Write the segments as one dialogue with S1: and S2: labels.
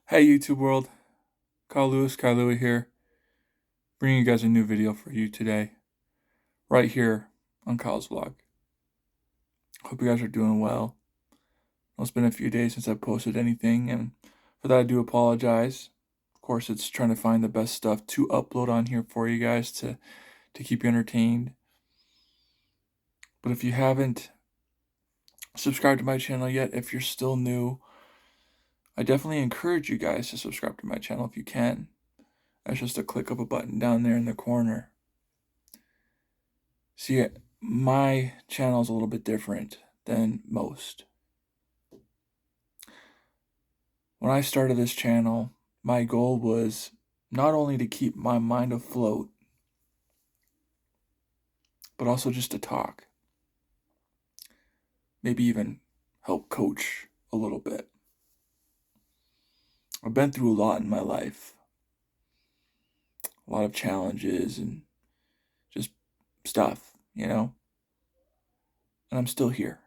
S1: Hey YouTube world, Kyle Louie here, bringing you guys a new video for you today, right here on Kyle's vlog. Hope you guys are doing well. It's been a few days since I posted anything, and for that I do apologize. Of course, it's trying to find the best stuff to upload on here for you guys to keep you entertained. But if you haven't subscribed to my channel yet, if you're still new, I definitely encourage you guys to subscribe to my channel if you can. That's just a click of a button down there in the corner. See, my channel is a little bit different than most. When I started this channel, my goal was not only to keep my mind afloat, but also just to talk. Maybe even help coach a little bit. I've been through a lot in my life. A lot of challenges and just stuff, And I'm still here.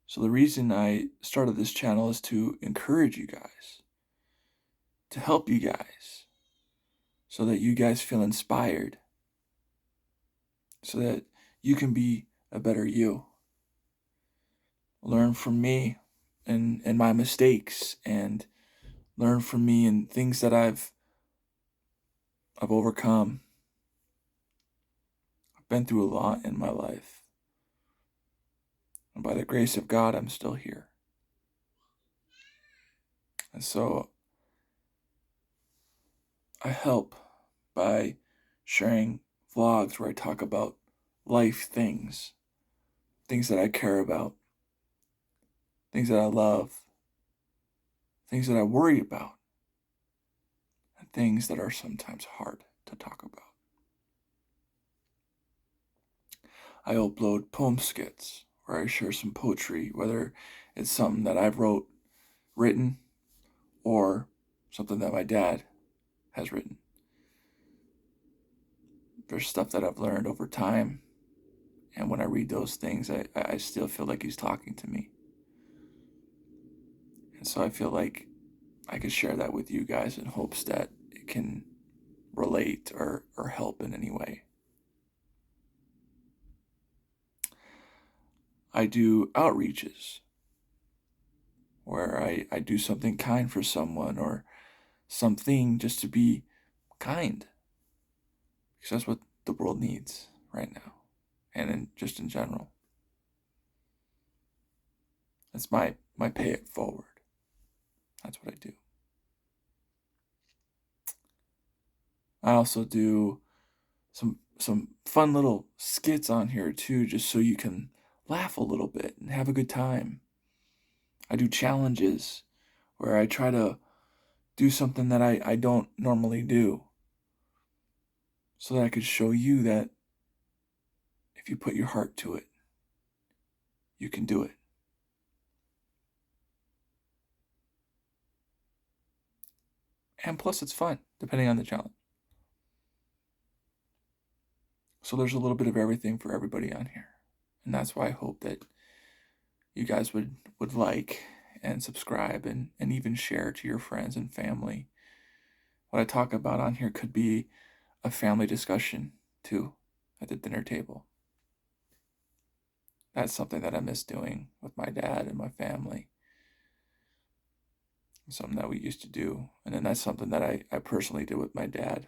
S1: So the reason I started this channel is to encourage you guys, to help you guys, so that you guys feel inspired, so that you can be a better you. Learn from me and my mistakes, and learn from me and things that I've overcome. I've been through a lot in my life. And by the grace of God, I'm still here. And so I help by sharing vlogs where I talk about life things, things that I care about, things that I love, things that I worry about, and things that are sometimes hard to talk about. I upload poem skits where I share some poetry, whether it's something that I've written, or something that my dad has written. There's stuff that I've learned over time, and when I read those things, I still feel like he's talking to me. And so I feel like I could share that with you guys in hopes that it can relate or help in any way. I do outreaches where I do something kind for someone, or something just to be kind, because that's what the world needs right now, and just in general. That's my pay it forward. That's what I do. I also do some fun little skits on here too, just so you can laugh a little bit and have a good time. I do challenges where I try to do something that I don't normally do, so that I could show you that if you put your heart to it, you can do it. And plus, it's fun, depending on the challenge. So there's a little bit of everything for everybody on here. And that's why I hope that you guys would like and subscribe, and even share to your friends and family. What I talk about on here could be a family discussion too, at the dinner table. That's something that I miss doing with my dad and my family. Something that we used to do. And then that's something that I personally did with my dad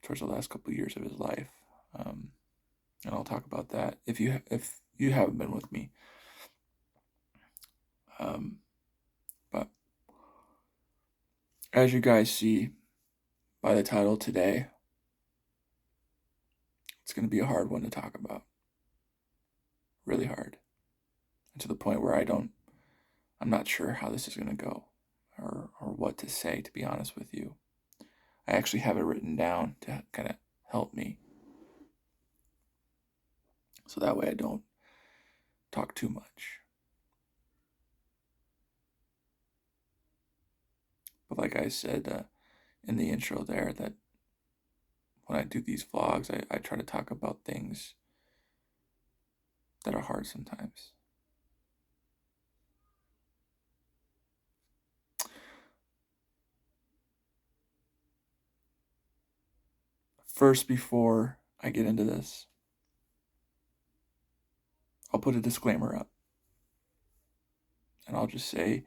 S1: towards the last couple of years of his life. And I'll talk about that if you haven't been with me. But as you guys see by the title today, it's going to be a hard one to talk about. Really hard. And to the point where I'm not sure how this is going to go, or what to say, to be honest with you. I actually have it written down to kind of help me, so that way I don't talk too much. But like I said in the intro there, that when I do these vlogs, I try to talk about things that are hard sometimes. First, before I get into this, I'll put a disclaimer up. And I'll just say,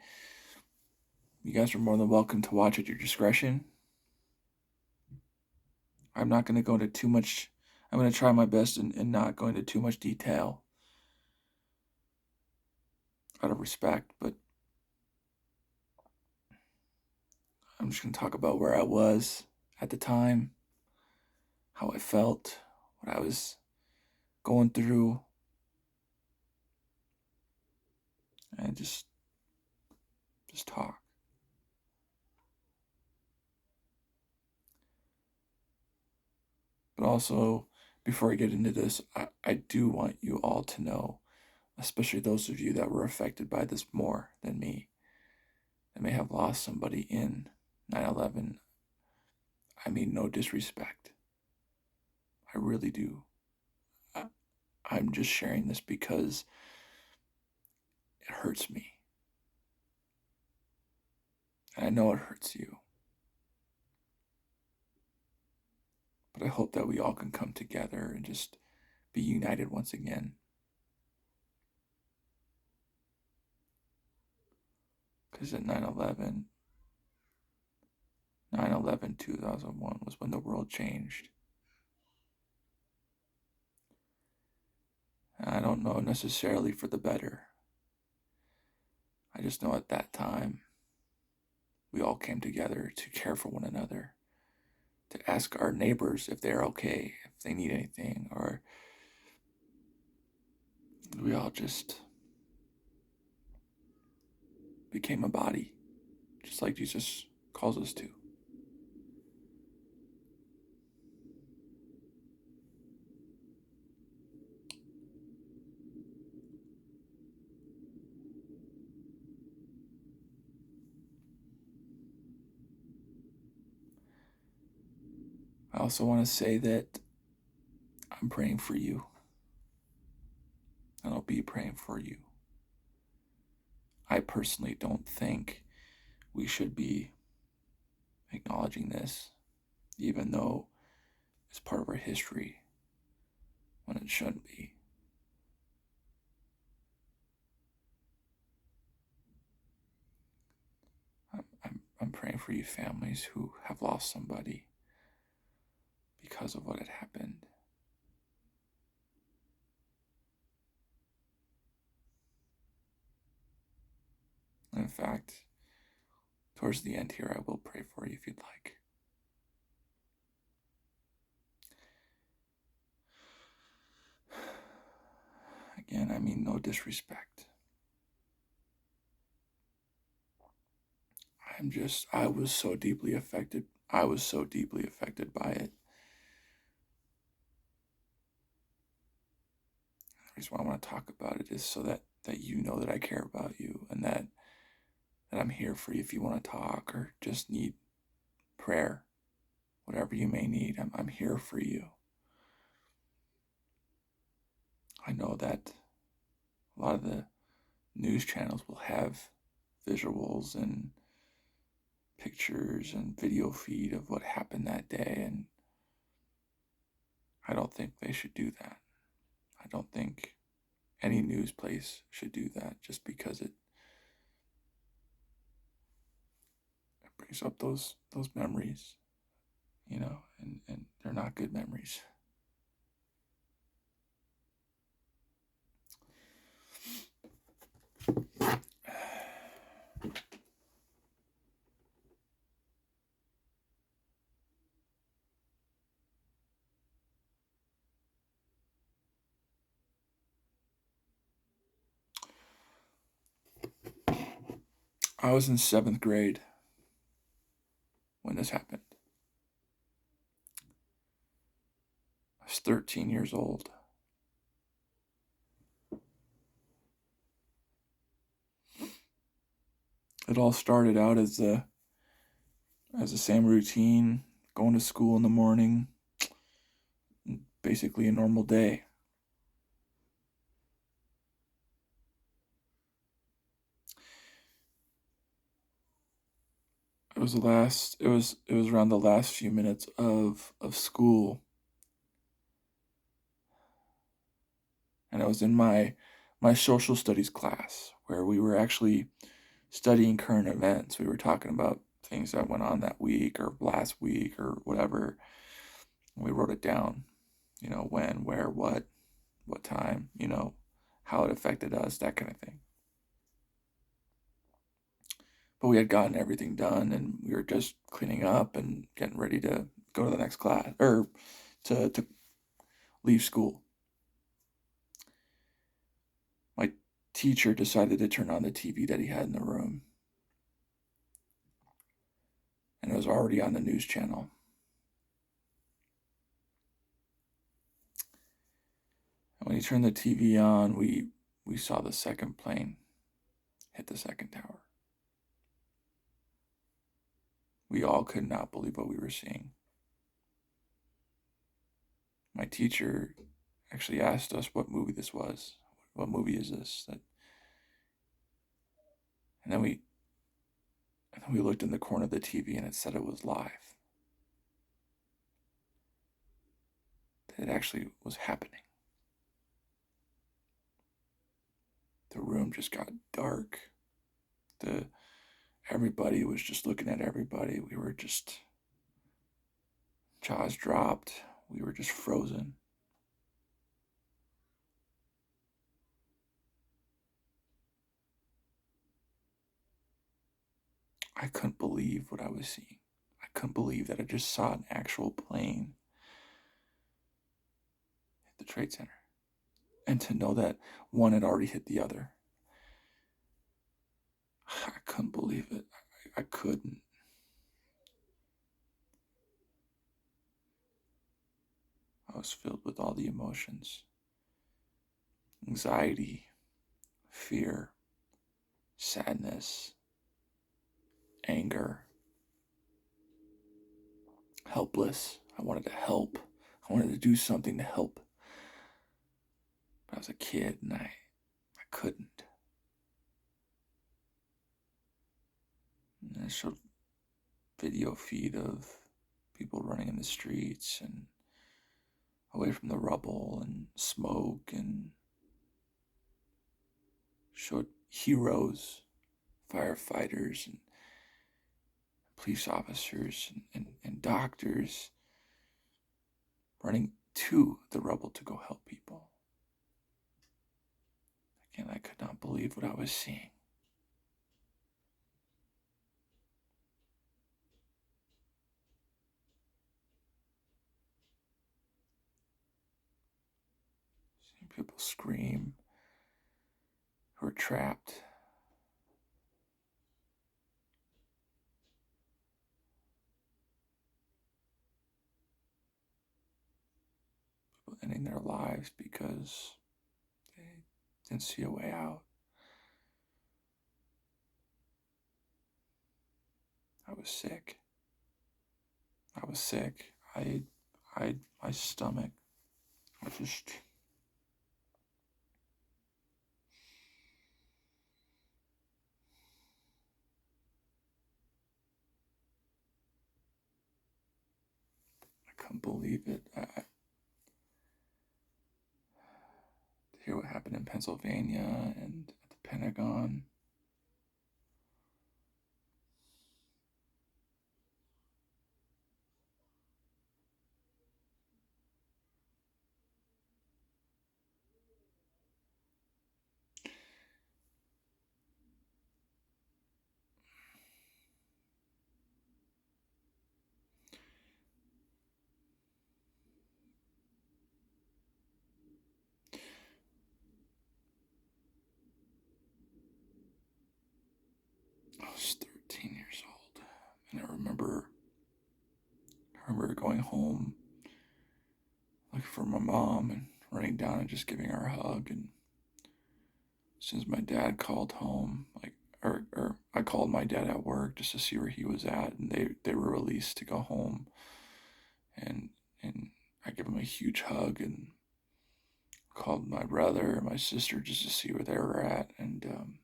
S1: you guys are more than welcome to watch at your discretion. I'm not going to go into too much. I'm going to try my best and not go into too much detail out of respect, but I'm just going to talk about where I was at the time, how I felt, what I was going through, and just talk. But also, before I get into this, I do want you all to know, especially those of you that were affected by this more than me, that may have lost somebody in 9/11. I mean, no disrespect. I really do. I'm just sharing this because it hurts me. And I know it hurts you. But I hope that we all can come together and just be united once again. Because at 9/11, 2001 was when the world changed. And I don't know necessarily for the better. I just know at that time, we all came together to care for one another, to ask our neighbors if they're okay, if they need anything, or we all just became a body, just like Jesus calls us to. I also want to say that I'm praying for you, and I'll be praying for you. I personally don't think we should be acknowledging this, even though it's part of our history, when it shouldn't be. I'm praying for you families who have lost somebody because of what had happened. In fact, towards the end here, I will pray for you if you'd like. Again, I mean no disrespect. I was so deeply affected. I was so deeply affected by it. The reason why I want to talk about it is so that you know that I care about you, and that I'm here for you if you want to talk or just need prayer. Whatever you may need, I'm here for you. I know that a lot of the news channels will have visuals and pictures and video feed of what happened that day, and I don't think they should do that. I don't think any news place should do that, just because it brings up those memories, and they're not good memories. I was in 7th grade when this happened. I was 13 years old. It all started out as the same routine, going to school in the morning, basically a normal day. It was around the last few minutes of school and I was in my social studies class where we were actually studying current events. We were talking about things that went on that week or last week or whatever. We wrote it down, when, where, what time, how it affected us, that kind of thing. But we had gotten everything done and we were just cleaning up and getting ready to go to the next class or to leave school. My teacher decided to turn on the TV that he had in the room. And it was already on the news channel. And when he turned the TV on, we saw the second plane hit the second tower. We all could not believe what we were seeing. My teacher actually asked us what movie this was. What movie is this? And then we looked in the corner of the TV and it said it was live. That it actually was happening. The room just got dark. Everybody was just looking at everybody. We were just, jaws dropped. We were just frozen. I couldn't believe what I was seeing. I couldn't believe that I just saw an actual plane hit the Trade Center. And to know that one had already hit the other. I couldn't believe it. I couldn't. I was filled with all the emotions. Anxiety, fear, sadness, anger, helpless. I wanted to help. I wanted to do something to help. But I was a kid and I couldn't. And I showed video feed of people running in the streets and away from the rubble and smoke, and showed heroes, firefighters and police officers and doctors running to the rubble to go help people. Again, I could not believe what I was seeing. Seeing people scream who are trapped. People ending their lives because they didn't see a way out. I was sick. My stomach was just, I couldn't believe it. To hear what happened in Pennsylvania and at the Pentagon. I was 13 years old, and I remember going home, looking for my mom, and running down and just giving her a hug. And as soon as my dad called home, or I called my dad at work just to see where he was at, and they were released to go home, and I gave him a huge hug and called my brother and my sister just to see where they were at, and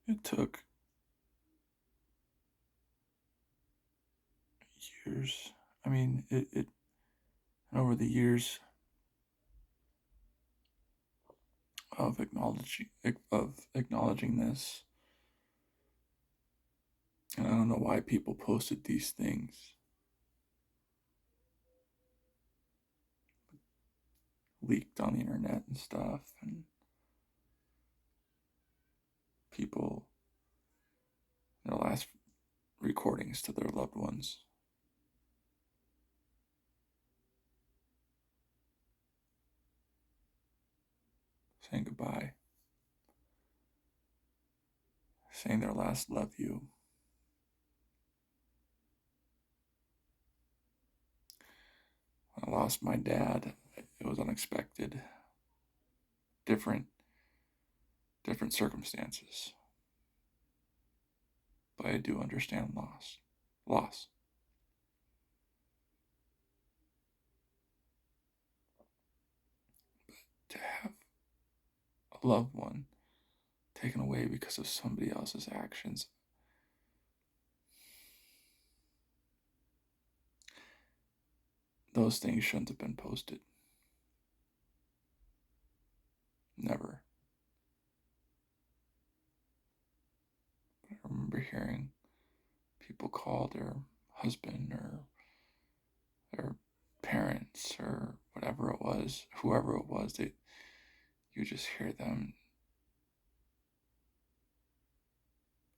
S1: It took years. I mean, it over the years of acknowledging this, and I don't know why people posted these things, leaked on the internet and stuff, and people, their last recordings to their loved ones. Saying goodbye. Saying their last love you. When I lost my dad, it was unexpected. Different circumstances. But I do understand loss. To have a loved one taken away because of somebody else's actions, those things shouldn't have been posted. Never. I remember hearing people call their husband or their parents or whatever it was, whoever it was, you just hear them.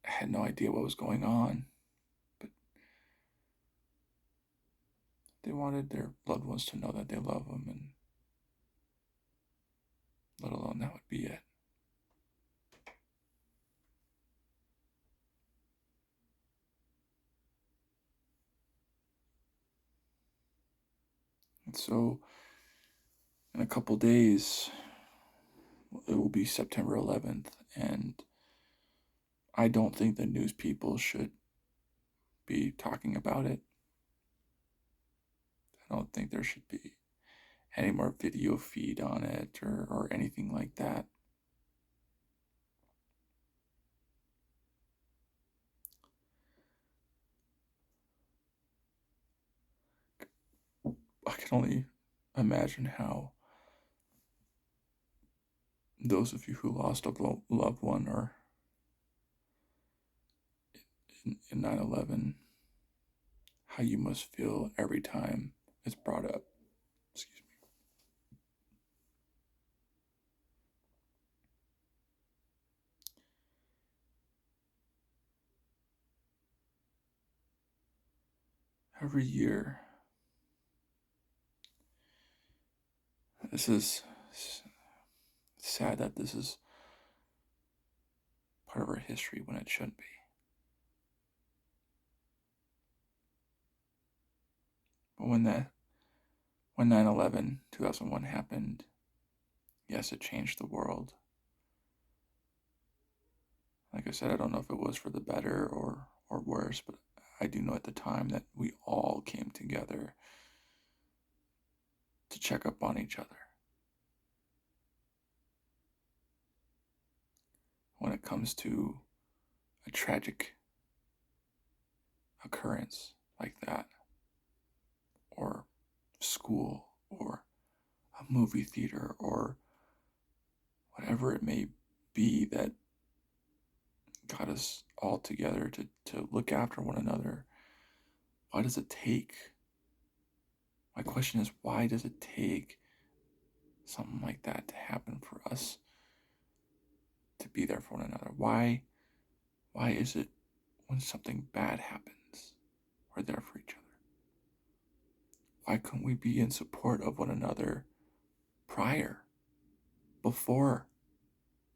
S1: I had no idea what was going on, but they wanted their loved ones to know that they love them, and let alone that would be it. And so, in a couple days, it will be September 11th, and I don't think the news people should be talking about it. I don't think there should be any more video feed on it or anything like that. I can only imagine how those of you who lost a loved one or in 9/11, how you must feel every time it's brought up. Excuse me. Every year, this is sad that this is part of our history when it shouldn't be. But when 9/11, 2001 happened, yes, it changed the world. Like I said, I don't know if it was for the better or worse, but I do know at the time that we all came together to check up on each other. When it comes to a tragic occurrence like that, or school, or a movie theater, or whatever it may be that got us all together to look after one another, why does it take? My question is, why does it take something like that to happen for us to be there for one another? Why is it when something bad happens, we're there for each other? Why couldn't we be in support of one another before,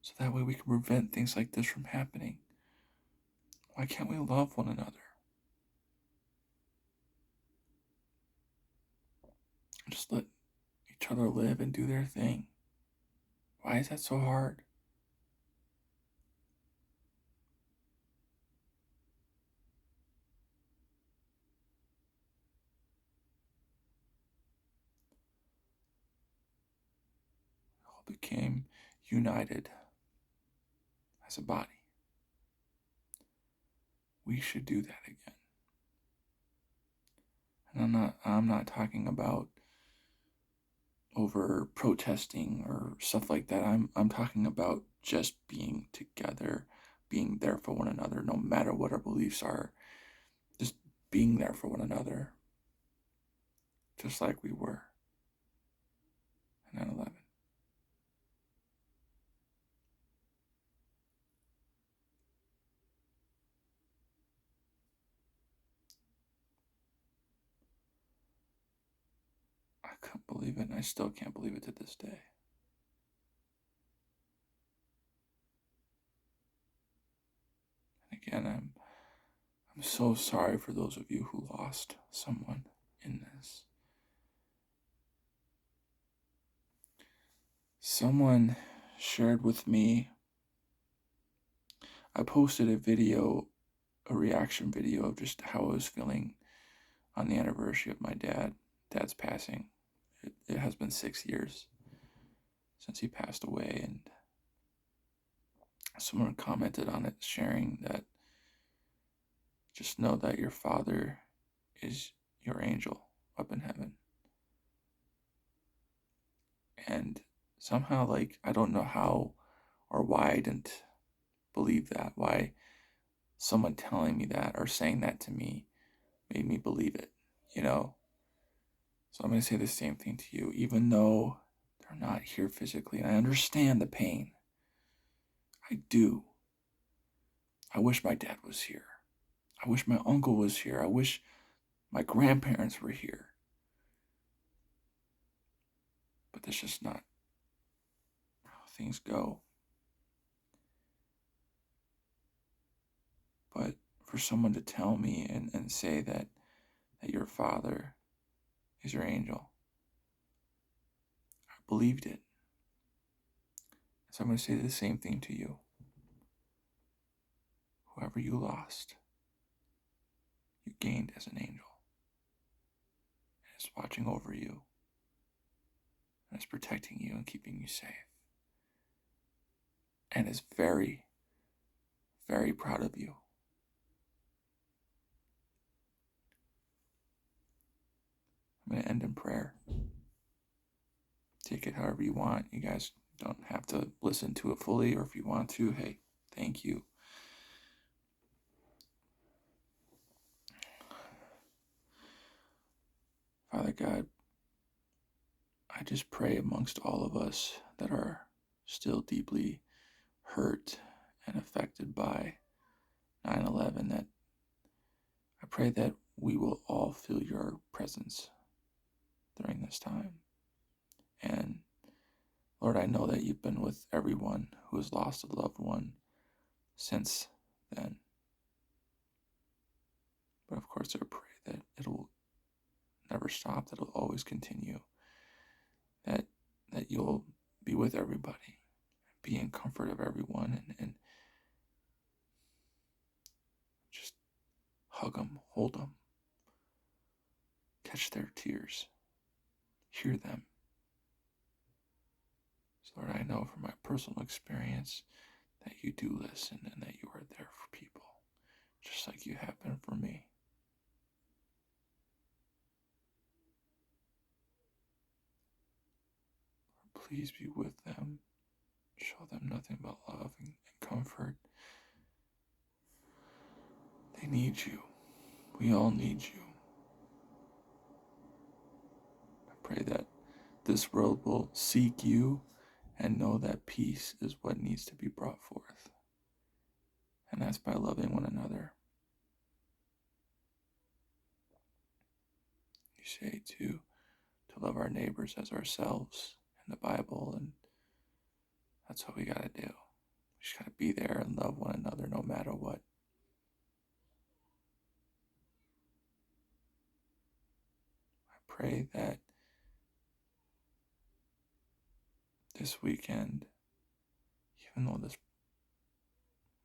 S1: so that way we can prevent things like this from happening? Why can't we love one another? Just let each other live and do their thing. Why is that so hard? We all became united as a body. we should do that again. And I'm not talking about over protesting or stuff like that. I'm talking about just being together, being there for one another, no matter what our beliefs are. Just being there for one another, just like we were in 9/11. I couldn't believe it, and I still can't believe it to this day. And again, I'm so sorry for those of you who lost someone in this. Someone shared with me, I posted a reaction video of just how I was feeling on the anniversary of my dad's passing. It has been 6 years since he passed away, and someone commented on it, sharing that just know that your father is your angel up in heaven. And somehow, like, I don't know how or why I didn't believe that, why someone telling me that or saying that to me made me believe it, you know? So I'm going to say the same thing to you, even though they're not here physically. And I understand the pain. I do. I wish my dad was here. I wish my uncle was here. I wish my grandparents were here. But that's just not how things go. But for someone to tell me and say that your father is your angel, I believed it. So I'm going to say the same thing to you. Whoever you lost, you gained as an angel. And it's watching over you. And it's protecting you and keeping you safe. And is very, very proud of you. I'm going to end in prayer. Take it however you want. You guys don't have to listen to it fully, or if you want to, hey, thank you. Father God, I just pray amongst all of us that are still deeply hurt and affected by 9/11, that I pray that we will all feel your presence during this time. And Lord, I know that you've been with everyone who has lost a loved one since then. But of course, I pray that it'll never stop, that it'll always continue, that you'll be with everybody, be in comfort of everyone, and just hug them, hold them, catch their tears, hear them. So Lord, I know from my personal experience that you do listen and that you are there for people, just like you have been for me. Lord, please be with them. Show them nothing but love and comfort. They need you. We all need you. I pray that this world will seek you and know that peace is what needs to be brought forth. And that's by loving one another. You say to love our neighbors as ourselves in the Bible, and that's what we gotta do. We just gotta be there and love one another no matter what. I pray that this weekend, even though this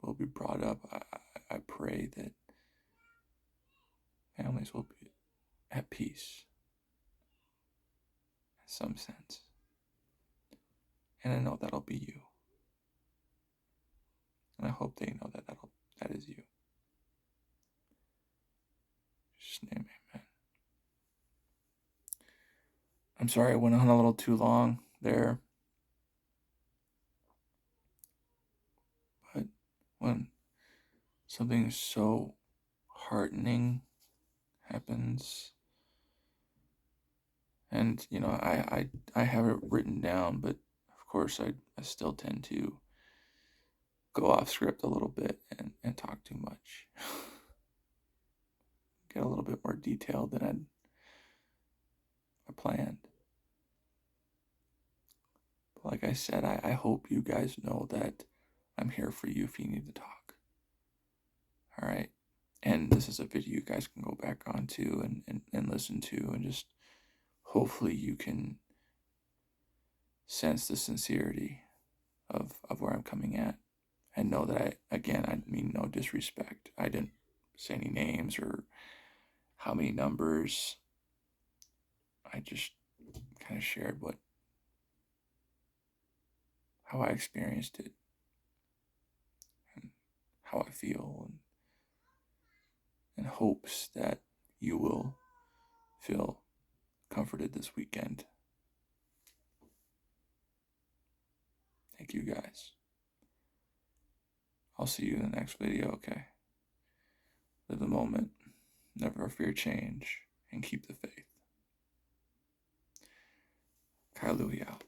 S1: will be brought up, I pray that families will be at peace in some sense. And I know that'll be you. And I hope they know that is you. Jesus' name, amen. I'm sorry I went on a little too long there. But when something so heartening happens, and I have it written down, but of course I still tend to go off script a little bit and talk too much. Get a little bit more detailed than I planned. But like I said, I hope you guys know that I'm here for you if you need to talk. All right. And this is a video you guys can go back onto and listen to, and just hopefully you can sense the sincerity of where I'm coming at. And know that I mean no disrespect. I didn't say any names or how many numbers. I just kind of shared how I experienced it and how I feel, and hopes that you will feel comforted this weekend. Thank you guys. I'll see you in the next video, okay? Live the moment, never fear change, and keep the faith. Kyle Louie out.